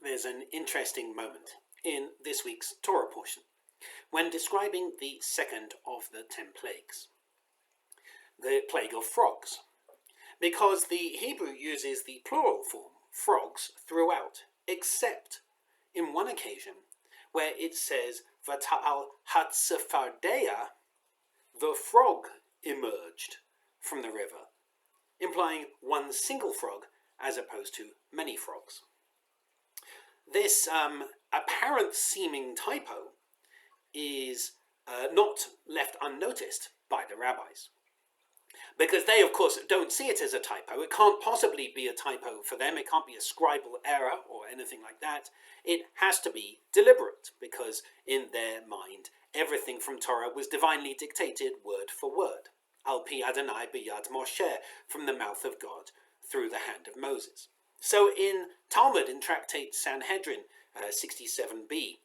there's an interesting moment in this week's Torah portion when describing the second of the 10 plagues, the plague of frogs, because the Hebrew uses the plural form, frogs, throughout, except in one occasion where it says, Vata'al hatzefardea, the frog emerged from the river, implying one single frog as opposed to many frogs. This apparent seeming typo is not left unnoticed by the rabbis, because they, of course, don't see it as a typo. It can't possibly be a typo for them. It can't be a scribal error or anything like that. It has to be deliberate, because in their mind, everything from Torah was divinely dictated word for word. Al pi Adonai b'yad Moshe, from the mouth of God through the hand of Moses. So in Talmud, in Tractate Sanhedrin 67b,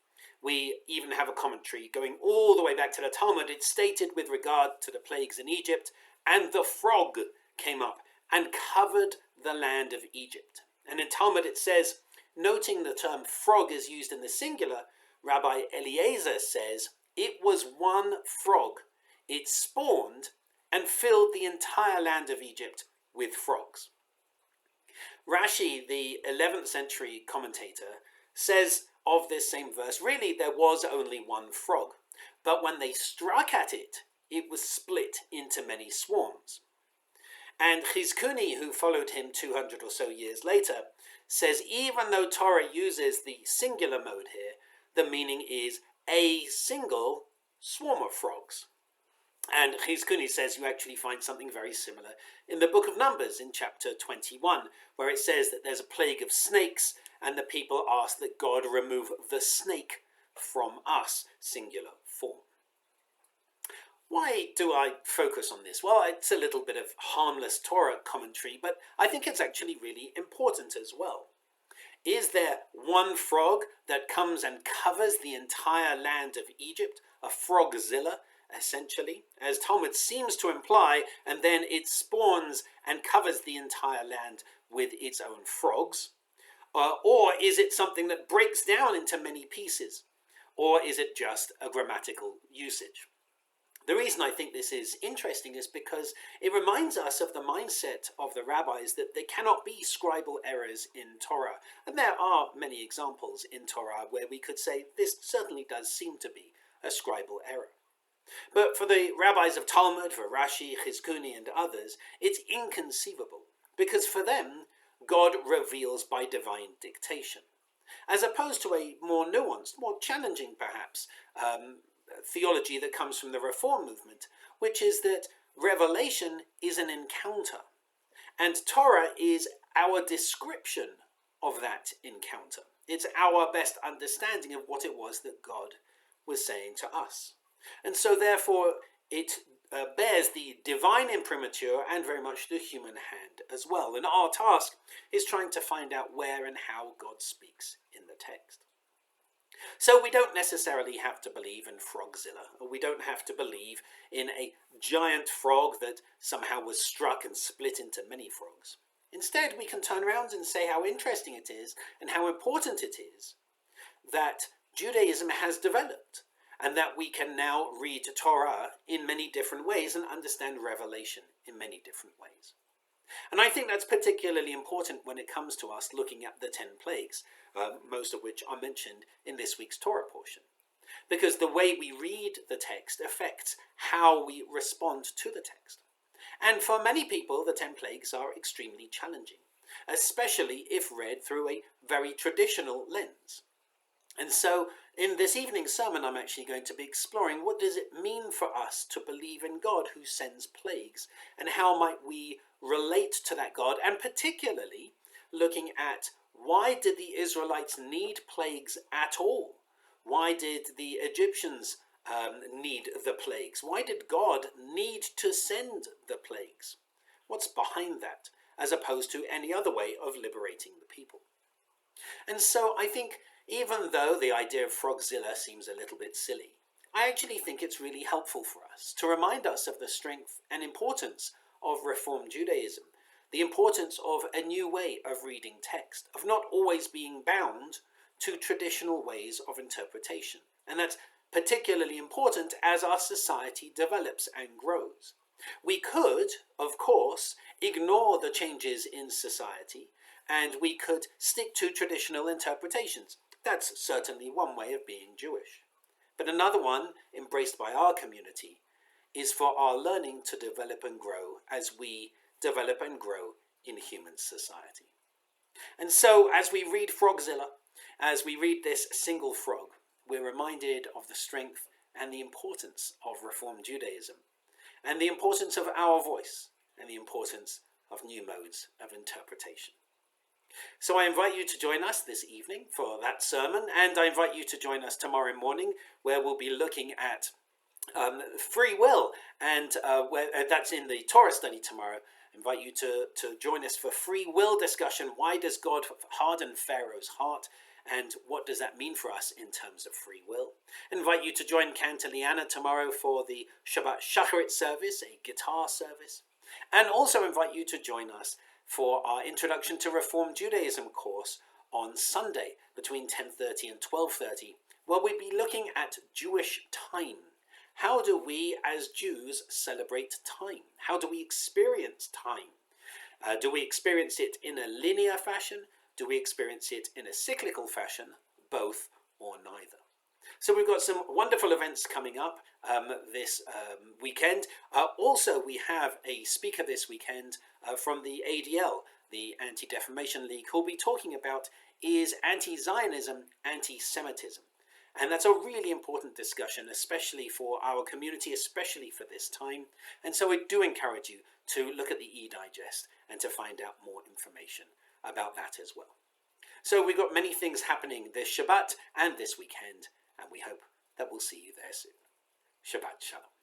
we even have a commentary going all the way back to the Talmud. It's stated with regard to the plagues in Egypt, and the frog came up and covered the land of Egypt. And in Talmud it says, noting the term frog is used in the singular, Rabbi Eliezer says, it was one frog. It spawned and filled the entire land of Egypt with frogs. Rashi, the 11th century commentator, says of this same verse, really there was only one frog, but when they struck at it, it was split into many swarms. And Chizkuni, who followed him 200 or so years later, says even though Torah uses the singular mode here, the meaning is a single swarm of frogs. And Chizkuni says you actually find something very similar in the book of Numbers in chapter 21, where it says that there's a plague of snakes, and the people ask that God remove the snake from us, singular form. Why do I focus on this? Well, it's a little bit of harmless Torah commentary, but I think it's actually really important as well. Is there one frog that comes and covers the entire land of Egypt, a Frogzilla, essentially, as Talmud seems to imply, and then it spawns and covers the entire land with its own frogs? Or is it something that breaks down into many pieces? Or is it just a grammatical usage? The reason I think this is interesting is because it reminds us of the mindset of the rabbis that there cannot be scribal errors in Torah. And there are many examples in Torah where we could say this certainly does seem to be a scribal error. But for the rabbis of Talmud, for Rashi, Chizkuni, and others, it's inconceivable, because for them, God reveals by divine dictation, as opposed to a more nuanced, more challenging perhaps, theology that comes from the Reform movement, which is that revelation is an encounter, and Torah is our description of that encounter. It's our best understanding of what it was that God was saying to us. And so therefore it bears the divine imprimatur and very much the human hand as well. And our task is trying to find out where and how God speaks in the text. So we don't necessarily have to believe in Frogzilla, or we don't have to believe in a giant frog that somehow was struck and split into many frogs. Instead, we can turn around and say how interesting it is and how important it is that Judaism has developed, and that we can now read Torah in many different ways and understand revelation in many different ways. And I think that's particularly important when it comes to us looking at the 10 plagues, most of which are mentioned in this week's Torah portion. Because the way we read the text affects how we respond to the text. And for many people, the 10 plagues are extremely challenging, especially if read through a very traditional lens. And so in this evening's sermon, I'm actually going to be exploring what does it mean for us to believe in God who sends plagues, and how might we relate to that God, and particularly looking at why did the Israelites need plagues at all? Why did the Egyptians need the plagues? Why did God need to send the plagues? What's behind that, as opposed to any other way of liberating the people? And so I think, even though the idea of Frogzilla seems a little bit silly, I actually think it's really helpful for us to remind us of the strength and importance of Reform Judaism, the importance of a new way of reading text, of not always being bound to traditional ways of interpretation. And that's particularly important as our society develops and grows. We could, of course, ignore the changes in society, and we could stick to traditional interpretations. That's certainly one way of being Jewish. But another one, embraced by our community, is for our learning to develop and grow as we develop and grow in human society. And so, as we read Frogzilla, as we read this single frog, we're reminded of the strength and the importance of Reform Judaism, and the importance of our voice, and the importance of new modes of interpretation. So I invite you to join us this evening for that sermon, and I invite you to join us tomorrow morning, where we'll be looking at free will, and that's in the Torah study tomorrow. I invite you to join us for free will discussion. Why does God harden Pharaoh's heart? And what does that mean for us in terms of free will? I invite you to join Cantor Liana tomorrow for the Shabbat Shacharit service, a guitar service. And also invite you to join us for our Introduction to Reform Judaism course on Sunday between 10:30 and 12:30, where we'll be looking at Jewish time. How do we as Jews celebrate time? How do we experience time? Do we experience it in a linear fashion? Do we experience it in a cyclical fashion? Both or neither? So we've got some wonderful events coming up this weekend. Also, we have a speaker this weekend from the ADL, the Anti-Defamation League, who'll be talking about is anti-Zionism, anti-Semitism. And that's a really important discussion, especially for our community, especially for this time. And so I do encourage you to look at the e-digest and to find out more information about that as well. So we've got many things happening this Shabbat and this weekend, and we hope that we'll see you there soon. Shabbat Shalom.